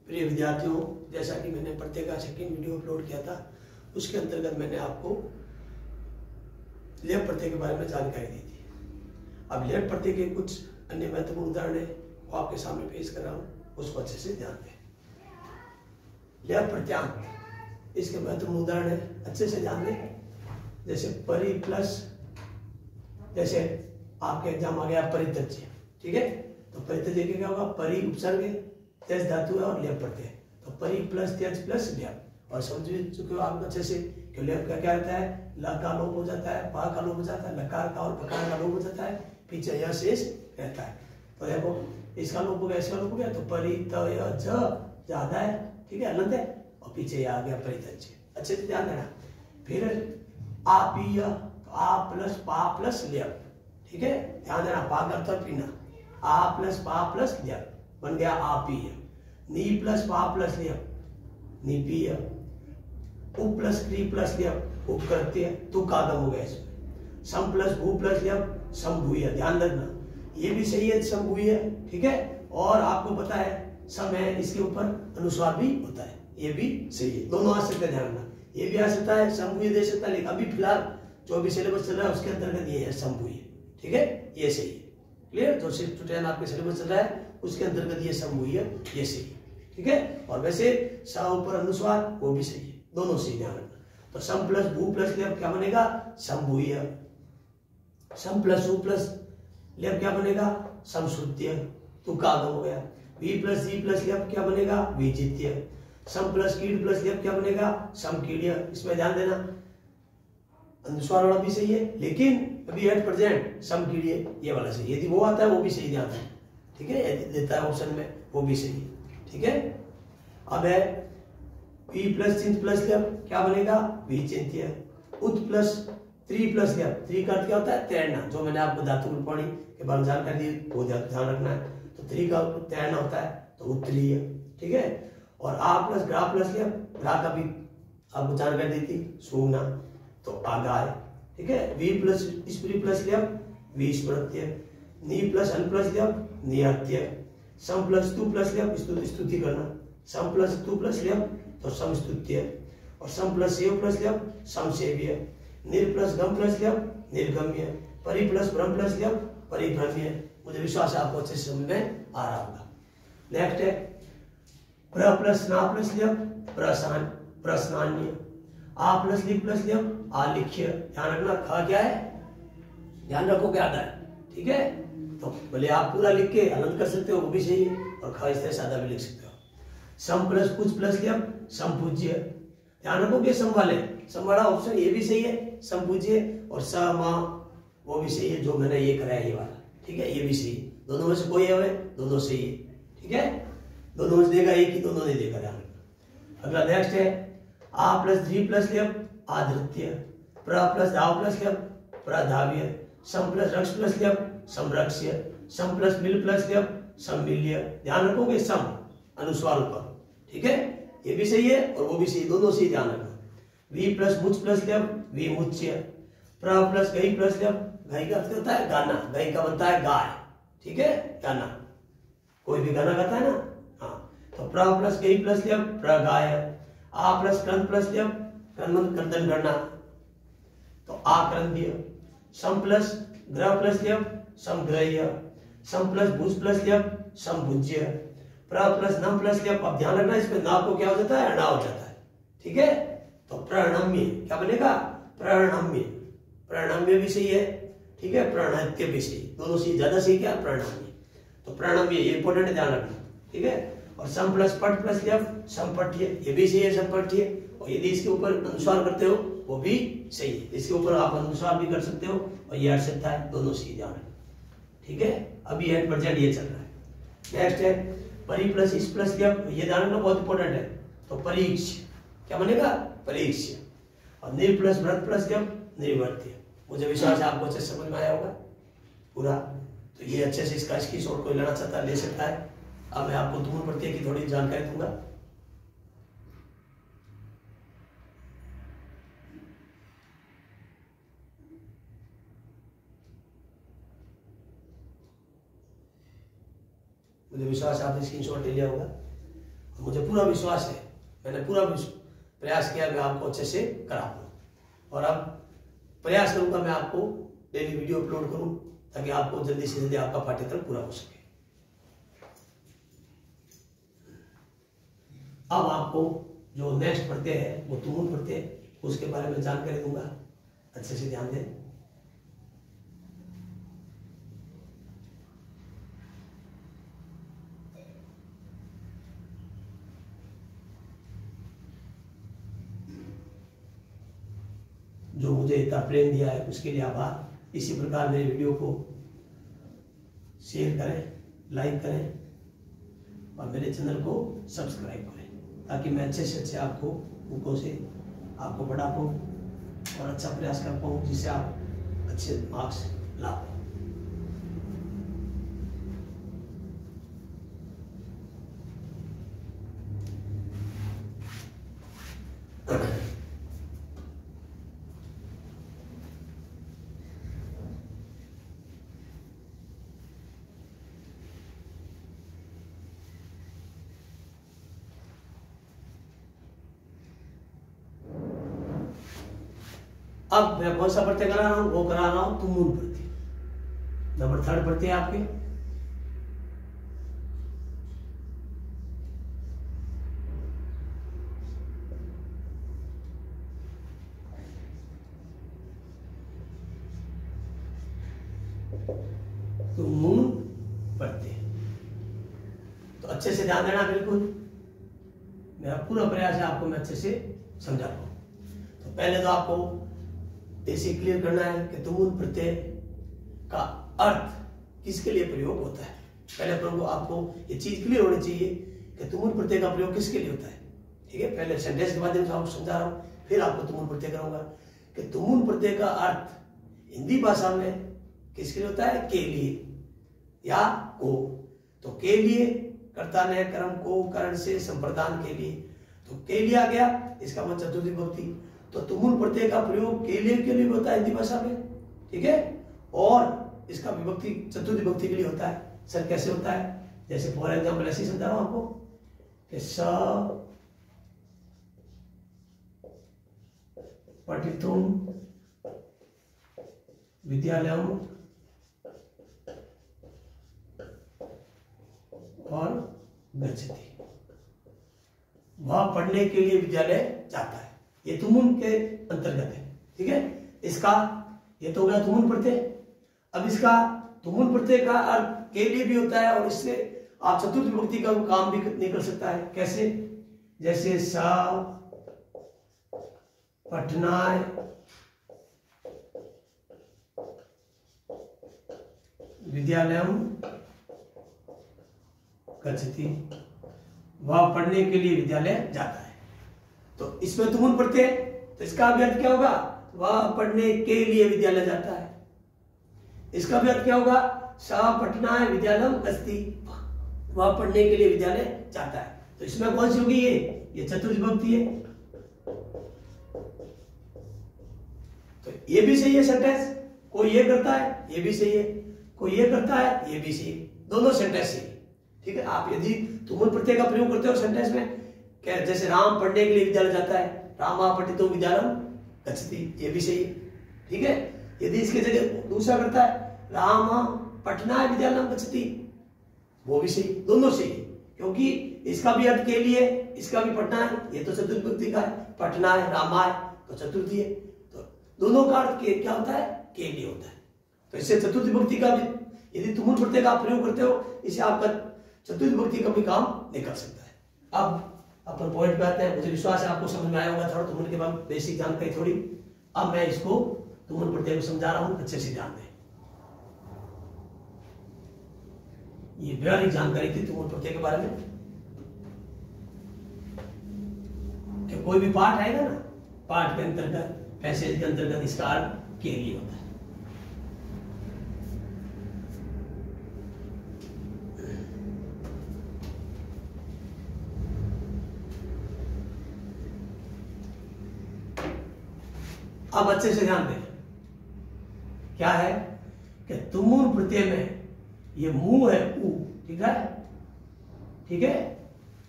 प्रिय विद्यार्थियों, जैसा कि मैंने प्रत्येक का सेकेंड वीडियो अपलोड किया था, उसके अंतर्गत मैंने आपको लेप प्रत्यय के बारे में जानकारी दी थी। अब लेप प्रत्यय के कुछ अन्य महत्वपूर्ण उदाहरण है वो आपके सामने पेश कर रहा हूँ, उसको अच्छे से ध्यान दें। लेप प्रत्यांत, इसके महत्वपूर्ण उदाहरण है, अच्छे से ध्यान दें। जैसे परि प्लस, जैसे आपके एग्जाम आ गया परितज्य, ठीक है, तो परितज्य के क्या होगा, परि उपसर्ग त्यज धातु है और लेप प्रत्यय, तो परि प्लस त्यज प्लस लेप। और समझ चुके हो आप अच्छे से कि लेप का क्या रहता है, ल का लोप हो जाता है, पा का लोप हो जाता है, लकार का और पकार का लोप हो जाता है, पीछे यह शेष रहता है। तो देखो इसका लोप हो गया, इसका लोप हो गया, तो परि त य ज ज्यादा है, ठीक है, अनंत है, और पीछे आ गया परितज्य। अच्छे से ध्यान देना। फिर आ पी य, आ प्लस पा प्लस लेप, ठीक है, ध्यान देना, पा का पीना, आ प्लस पा प्लस लेप बन गया आ पी य। नी प्लस पा प्लस लेप निपीय, उप प्लस क्री प्लस लेप उपकृत्य, तू कागम हो गया इसमें। सम प्लस भू प्लस लेप संभूय, ध्यान रखना ये भी सही है, संभूय, ठीक है। और आपको पता है सम है, इसके ऊपर अनुस्वार भी होता है, ये भी सही है, दोनों आ सकते हैं, ध्यान रखना, ये भी आ सकता है, संभूय दे सकता है, लेकिन अभी फिलहाल जो भी सिलेबस चल रहा है उसके अंतर्गत ये है संभूय, ठीक है, ये सही है। क्लियर, जो 6 to 10 आपके सिलेबस चल रहा है उसके अंतर्गत ये संभूय, ये सही है, ठीक है। और वैसे स ऊपर अनुस्वार वो भी सही है, दोनों सही, ध्यान रखना। तो सम प्लस भू प्लस लेप क्या बनेगा, संभूय। सम प्लस ऊ प्लस लेप क्या बनेगा, समश्रुत्य, तू कागम हो गया। वी प्लस जी प्लस लेप क्या बनेगा, विजित्य। सम प्लस कीड़ प्लस लेप क्या बनेगा, समकीड्य। इसमें ध्यान देना, अनुस्वार वाला भी सही है, लेकिन अभी एट प्रेजेंट समकीड्य ये वाला सही है, यदि वो आता है वो भी सही, ध्यान देना, ठीक है, यदि देता है ऑप्शन में वो भी सही है, ठीक है। अब है पी प्लस चिंत प्लस लेप क्या बनेगा, विचिंत्य। उत प्लस त्रि प्लस लेप, त्रि का अर्थ क्या होता है, तैरना, जो मैंने आपको धातु रूपाणी के बारे में जानकारी दी वो ध्यान रखना है। तो त्रि का तैरना होता है, तो उत्तरीय, ठीक है। और आ प्लस ग्रा प्लस लेप, ग्रा का भी आपको जानकारी दी थी, सूंघना, तो आगाय, ठीक है। वी प्लस स्प्री प्लस लेप, विस्मृत्य। नी प्लस अन प्लस लेप, निहत्य। सम प्लस तू प्लस लेप, स्तुति करना। सम प्लस तू प्लस लेप, तो समस्तुत्य। और सम प्लस सेव प्लस लेप, समसेव्य। निर प्लस गम प्लस लेप, निर्गम्य। परि प्लस भ्रम प्लस लेप, परिभ्रम्य। मुझे विश्वास है आपको अच्छे से समझ में आ रहा होगा। नेक्स्ट है प्र प्लस ना प्लस लेप, प्रस्नान्य। आ प्लस लिख प्लस लेप, आलिख्य। ध्यान रखना, ख क्या है, ध्यान रखो क्या आता है, ठीक है। तो भले आप पूरा लिख के अनंत कर सकते हो, वो भी सही है, और ख इस तरह सादा भी लिख सकते हो। सम प्लस कुछ प्लस लेप, संपूज्य। ध्यान रखो कि सम वाले, सम वाला ऑप्शन ये भी सही है, संपूज्य। और समा वो भी सही है, जो मैंने ये कराया ये वाला, ठीक है, ये भी सही है। दोनों में से कोई है, दोनों सही है, ठीक है, दोनों में से देगा एक ही, दोनों ने देखा, ध्यान रखना। अगला नेक्स्ट है आ प्लस धी प्लस लेप, आधृत्य। प्र प्लस धाव प्लस लेप, प्रधाव्य। सम प्लस रक्ष प्लस लेप, समरक्ष्य। सम प्लस मिल प्लस लेप, सम्मिल्य। ध्यान रखोगे सम अनुस्वार ऊपर, ठीक है, ये भी सही है और वो भी सही, दोनों सही, ध्यान रखना। वी प्लस मुच प्लस लेप, विमुच्य। प्र प्लस गई प्लस लेप, गई का अर्थ होता है गाना, गई का बनता है गाय, ठीक है, गाना, कोई भी गाना गाता है ना, हाँ। तो प्र प्लस गई प्लस लेप, प्रगाय। आ प्लस क्रंद प्लस लेप, क्रंदन करना, तो आक्रंद्य। सम प्लस ग्रह प्लस लेप, समग्रह्य। सम प्लस भुज प्लस लेप, समभुज्य। प्र प्लस नम प्लस लेप, अब ध्यान रखना इसमें ना को क्या हो जाता है, अणा हो जाता है, ठीक है। तो प्रणम्य क्या बनेगा, प्रणम्य। प्रणम्य भी सही है, ठीक है, प्रणहत्य भी सही, दोनों सही, ज्यादा सही क्या, प्रणम्य। तो प्रणम्य ये इंपॉर्टेंट, ध्यान रखना, ठीक है। और सम प्लस पट प्लस लेप, संपट्य, ये भी सही है, संपट्य। और यदि इसके ऊपर अनुस्वार करते हो वो भी सही है, इसके ऊपर आप अनुस्वार भी कर सकते हो, और ये हट सकता है, दोनों सही, ध्यान रखना, ठीक है। अभी एट प्रेजेंट ये चल रहा है। नेक्स्ट है परि प्लस इस प्लस लेप, ये ध्यान रखना, बहुत इंपॉर्टेंट है। तो परीक्ष क्या बनेगा, परीक्ष। और निर प्लस व्रत प्लस लेप, निर्वर्त्य। मुझे विश्वास है आपको अच्छे से समझ में आया होगा पूरा। तो ये अच्छे से इसका स्क्रीनशॉट कोई लेना चाहता है ले सकता है। अब मैं आपको धूम प्रत्यय की थोड़ी जानकारी दूंगा। मुझे विश्वास है आपने स्क्रीनशॉट ले लिया होगा। मुझे पूरा विश्वास है, मैंने पूरा प्रयास किया मैं आपको अच्छे से करा पाऊँ, और अब प्रयास करूंगा मैं आपको डेली वीडियो अपलोड करूं ताकि आपको जल्दी से जल्दी आपका पाठ्यक्रम पूरा हो सके। अब आपको जो नेक्स्ट पढ़ते हैं वो तुमुल पढ़ते हैं, उसके बारे में जानकारी दूंगा, अच्छे से ध्यान दें। जो मुझे इतना प्रेम दिया है उसके लिए आभार। इसी प्रकार मेरे वीडियो को शेयर करें, लाइक करें और मेरे चैनल को सब्सक्राइब करें ताकि मैं अच्छे से अच्छे आपको बुकों से आपको पढ़ा पाऊँ और अच्छा प्रयास कर पाऊँ जिससे आप अच्छे मार्क्स ला पाऊँ। अब मैं कौन सा प्रत्यय करा रहा हूं, वो करा रहा हूं तुमुल प्रत्यय। नंबर 3 प्रत्यय आपके तुमुल प्रत्यय। तो अच्छे से ध्यान देना, बिल्कुल मेरा पूरा प्रयास है आपको मैं अच्छे से समझा पाऊं। तो पहले तो आपको बेसिक क्लियर करना है कि तुमुल प्रत्यय का अर्थ किसके लिए प्रयोग होता है। पहले प्रयोग आपको ये चीज क्लियर होनी चाहिए कि तुमुल प्रत्यय का प्रयोग किसके लिए होता है। ठीक है, पहले सेंटेंस के माध्यम से आपको समझा रहा हूं, फिर आपको तुमुल प्रत्यय करूंगा कि तुमुल प्रत्यय का अर्थ हिंदी भाषा में किसके लिए होता है, के लिए या को। तो के लिए कर्ता ने कर्म को करण से संप्रदान के लिए, तो के लिए आ गया, इसका मतलब चतुर्थी विभक्ति। तो तुमुल प्रत्यय का प्रयोग के लिए होता है हिंदी भाषा में, ठीक है, और इसका विभक्ति चतुर्थी विभक्ति के लिए होता है। सर कैसे होता है, जैसे फॉर एग्जाम्पल ऐसे समझा रहा हूं आपको कि स पठितुम विद्यालयम और गच्छति, वह पढ़ने के लिए विद्यालय जाता है। ये तुमुल के अंतर्गत है, ठीक है। इसका ये तो हो गया तुमुल प्रत्यय। अब इसका तुमुल प्रत्यय का अर्थ के लिए भी होता है और इससे आप चतुर्थ विभक्ति का काम भी निकल सकता है। कैसे, जैसे सा पठनाय विद्यालयम गच्छति, वह पढ़ने के लिए विद्यालय जाता है। तो इसमें तुमुल प्रत्यय, तो इसका भी अर्थ क्या होगा, वह पढ़ने के लिए विद्यालय जाता है। इसका भी अर्थ क्या होगा, सा पठनाय विद्यालयम गच्छति, वह पढ़ने के लिए विद्यालय जाता है। तो इसमें कौन सी होगी, ये चतुर्थ विभक्ति है। तो ये भी सही है सेंटेंस, कोई ये करता है ये भी सही है, कोई ये करता है ये भी सही है, दोनों सेंटेंस सही है। ठीक है, आप यदि तुमुल प्रत्यय का प्रयोग करते हो सेंटेंस में, क्या जैसे राम पढ़ने के लिए विद्यालय जाता है, रामा पठितो विद्यालयम गच्छति, ये भी सही है। ठीक है, यदि इसके जगह दूसरा करता है रामा पठनाय विद्यालयम गच्छति, वो भी सही, दोनों सही है, क्योंकि इसका भी अर्थ के लिए, इसका भी पढ़ना है, ये तो चतुर्थ विभक्ति का है, पठना है रामाय तो चतुर्थी है, तो दोनों का अर्थ क्या होता है, के लिए होता है। तो इससे चतुर्थ विभक्ति का भी यदि तुमुल प्रत्यय का आप प्रयोग करते हो, इससे आपका चतुर्थ विभक्ति का भी काम निकल सकता है। अब अपन पॉइंट पे आते हैं। मुझे विश्वास है आपको समझ में आया होगा, थोड़ा तुमुल के बाद बेसिक जानकारी थोड़ी। अब मैं इसको तुमुल प्रत्यय को समझा रहा हूं, अच्छे से ध्यान दें। ये व्यावहारिक जानकारी थी तुमुल प्रत्यय के बारे में। कि कोई भी पाठ आएगा ना, पाठ के अंतर्गत, पैसेज के अंतर्गत इसका अर्थ के लिए होता है। अब अच्छे से ध्यान दें, क्या है कि तुमुल प्रत्यय में ये मुंह है ऊ, ठीक है, ठीक है,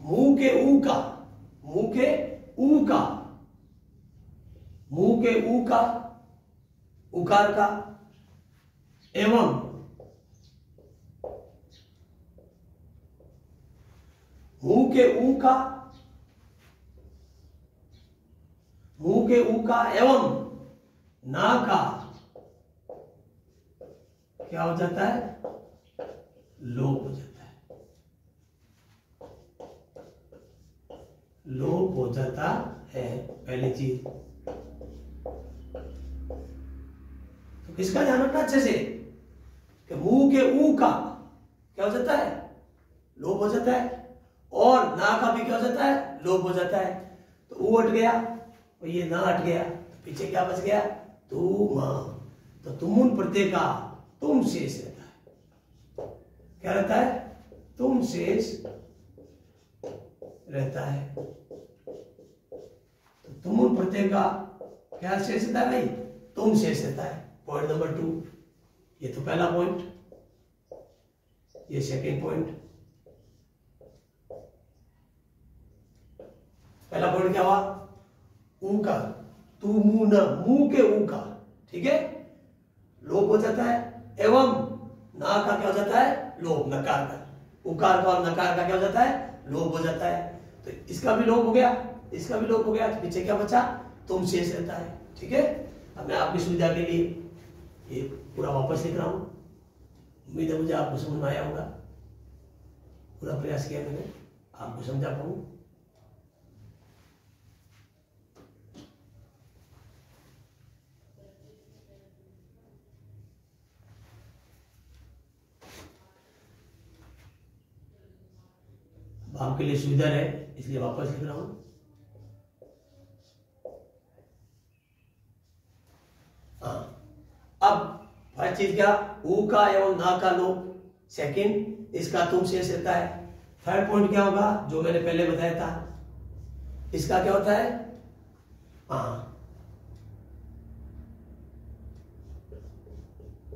मुंह के ऊ का, मुंह के ऊ का, मुंह के ऊ का, उकार का, एवं मुंह के ऊ का, मुंह के ऊ का एवं ना का क्या हो जाता है? लोप हो जाता है, लोप हो जाता है। पहली चीज तो किसका ध्यान रखना अच्छे से कि मुंह के ऊ का क्या हो जाता है? लोप हो जाता है, और ना का भी क्या हो जाता है? लोप हो जाता है। तो ऊ हट गया और ये ना हट गया, तो पीछे क्या बच गया? तुम। तो तुमुन प्रत्यय का तुम शेष रहता है। क्या रहता है? तुम शेष रहता है। तो तुमुन प्रत्यय का क्या शेष रहता है भाई? तुम शेष रहता है। पॉइंट नंबर 2, ये तो पहला पॉइंट, ये सेकेंड पॉइंट। पहला पॉइंट क्या हुआ? ऊ का, तू मुंह न, मुंह के ऊ का, ठीक है, लोप हो जाता है। एवं ना का क्या हो जाता है? लोप, नकार का, उकार का और नकार का क्या हो जाता है? लोप हो जाता है। तो इसका भी लोप हो गया, इसका भी लोप हो गया, तो पीछे क्या बचा? तुम शेष रहता है। ठीक है, अब मैं आपकी सुविधा के लिए ये पूरा वापस लिख रहा हूं। उम्मीद है मुझे आपको समझ में आया होगा। पूरा प्रयास किया मैंने आपको समझा पाऊं। आपके लिए सुविधा है इसलिए वापस लिख रहा हूं। अब फर्स्ट चीज क्या? ऊ का एवं ना का लोप। सेकंड, इसका तुम शेष रहता है। थर्ड पॉइंट क्या होगा? जो मैंने पहले बताया था, इसका क्या होता है?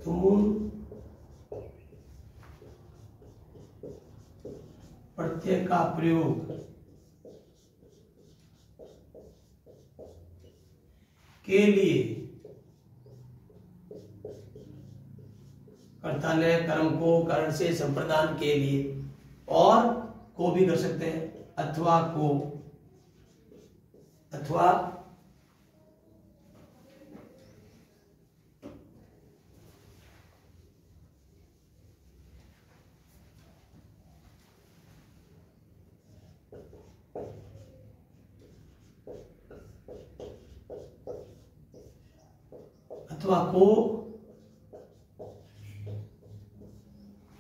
तुमुन प्रत्यय का प्रयोग के लिए कर्ता ने कर्म को करण से संप्रदान के लिए, और को भी कर सकते हैं, अथवा को, अथवा अथवा को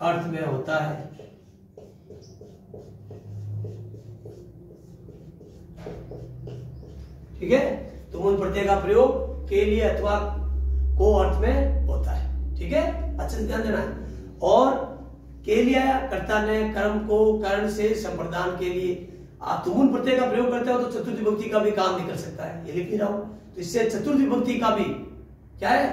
अर्थ में होता है। ठीक है, तुमुन प्रत्यय का प्रयोग के लिए अथवा को अर्थ में होता है। ठीक है, अच्छे से ध्यान देना है। और के लिए कर्ता ने कर्म को कर्ण से संप्रदान के लिए, आप तुमुन प्रत्यय का प्रयोग करते हो तो चतुर्थी विभक्ति का भी काम निकल सकता है। ये लिख नहीं रहा हूं, तो इससे चतुर्थी विभक्ति का भी क्या है?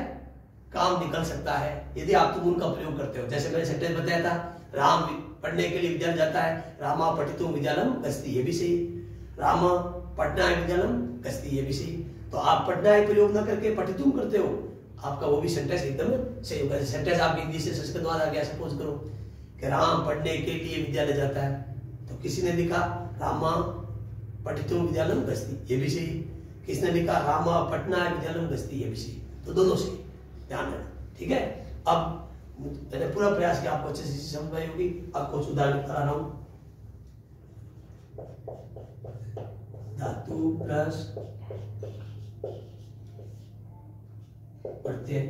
काम निकल सकता है यदि आप तुमुन का प्रयोग करते हो। जैसे मैंने सेंटेंस बताया था, राम पढ़ने के लिए विद्यालय जाता है, रामा पठितुम विद्यालयम गच्छति, ये भी सही। राम पढ़ना विद्यालयम गच्छति, ये भी सही। तो आप पढ़ना है प्रयोग ना करके पठितुम करते हो, आपका वो भी सेंटेंस एकदम सही होगा। सेंटेंस आप हिंदी से संस्कृत वाला आ गया, सपोज करो कि राम पढ़ने के लिए विद्यालय जाता है, तो किसी ने लिखा रामा पठितुम विद्यालयम गच्छति, ये भी सही। किसने लिखा रामा पढ़ना विद्यालयम गच्छति, ये भी सही। तो दोनों सही, ध्यान रखना। ठीक है, अब मैंने पूरा प्रयास किया आपको अच्छे से समझ आई होगी। अब कुछ उदाहरण करा रहा हूं। धातु प्लस प्रत्यय,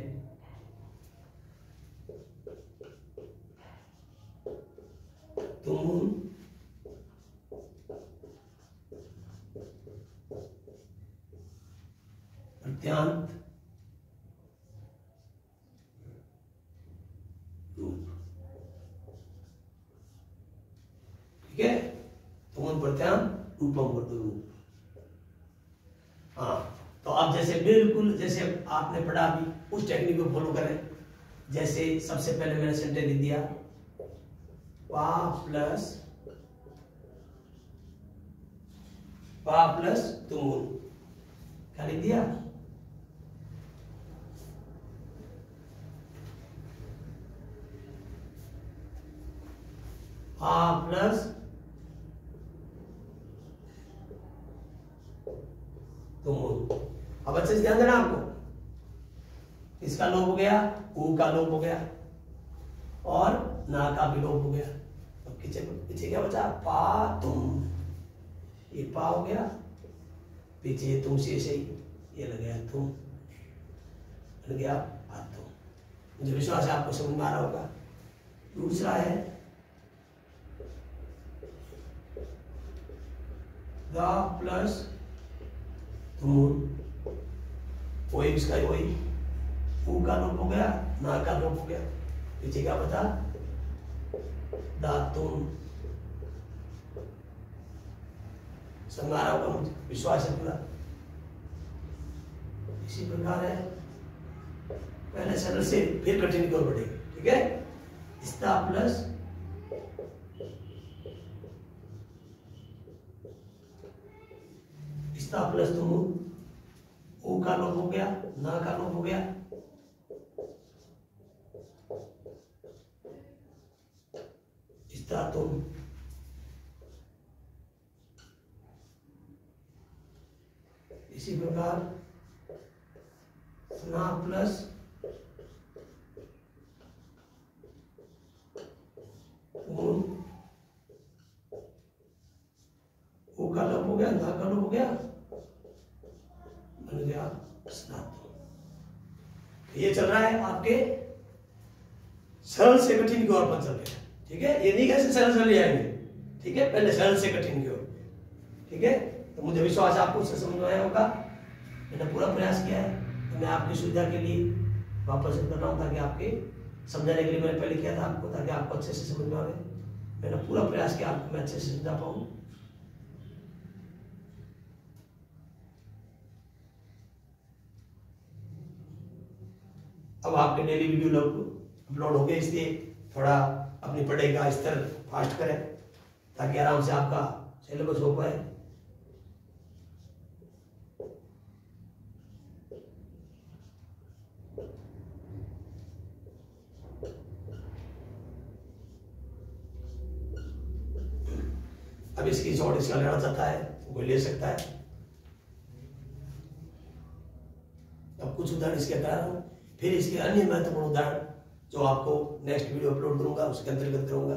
तुमुन प्रत्यांत रूप। ठीक है, तुमुन प्रत्यांत रूपम रूप। हाँ, तो अब जैसे बिल्कुल जैसे आपने पढ़ा अभी उस टेक्निक को फॉलो करें। जैसे सबसे पहले मैंने सेंटेंस लिख दिया, पा प्लस पा प्लस तुमुन, क्या लिख दिया? पा प्लस तुमुन। अब अच्छे से ध्यान देना आपको, इसका लोप हो गया, ऊ का लोप हो गया और ना का भी लोप हो गया। अब पीछे क्या बचा? पा तुम, ये पा हो गया, पीछे तुम से ये लग गया तुम, लग गया पा तुम। मुझे विश्वास है आपको समझ में आ रहा होगा। दूसरा है द प्लस तुमुन, वही इसका वही, ऊ का लोप हो गया, ना का लोप हो गया, पीछे क्या बचा? दातुम। समझ आ रहा होगा, मुझे विश्वास है पूरा। इसी प्रकार है, पहले सरल से फिर कठिन की ओर बढ़ेंगे, ठीक है? स्ता प्लस स्ता प्लस तुमुन, ऊ का लोप हो गया, ना का लोप हो गया, तुम। इसी प्रकार ना प्लस ऊ का लोप हो गया, ना का लोप हो गया, बन गया स्नातु। ये चल रहा है आपके सरल से कठिन की ओर पर चल रहे हैं, ठीक है? ये नहीं कैसे सरल सरल आएंगे, ठीक है? पहले सरल से कठिन की ओर, ठीक है? तो मुझे विश्वास है आपको समझ में आया होगा। मैंने पूरा प्रयास किया है, तो मैं आपकी सुविधा के लिए वापस कर रहा हूँ, ताकि आपके समझाने के लिए मैंने पहले किया था आपको, ताकि आपको अच्छे से समझ में आए। मैंने पूरा प्रयास किया आपको मैं अच्छे से समझा पाऊँ। अब आपके डेली वीडियो अपलोड हो गए, इसलिए थोड़ा अपनी पढ़ाई का स्तर फास्ट करें, ताकि आराम से आपका सिलेबस हो पाए। अब इसकी शॉर्ट इसका लेना चाहता है वो ले सकता है। अब कुछ उदाहरण इसके करा रहा हूं, फिर इसके अन्य महत्वपूर्ण उदाहरण जो आपको नेक्स्ट वीडियो अपलोड करूंगा उसके अंतर्गत करूंगा।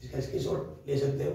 इसका स्क्रीनशॉट ले सकते हो।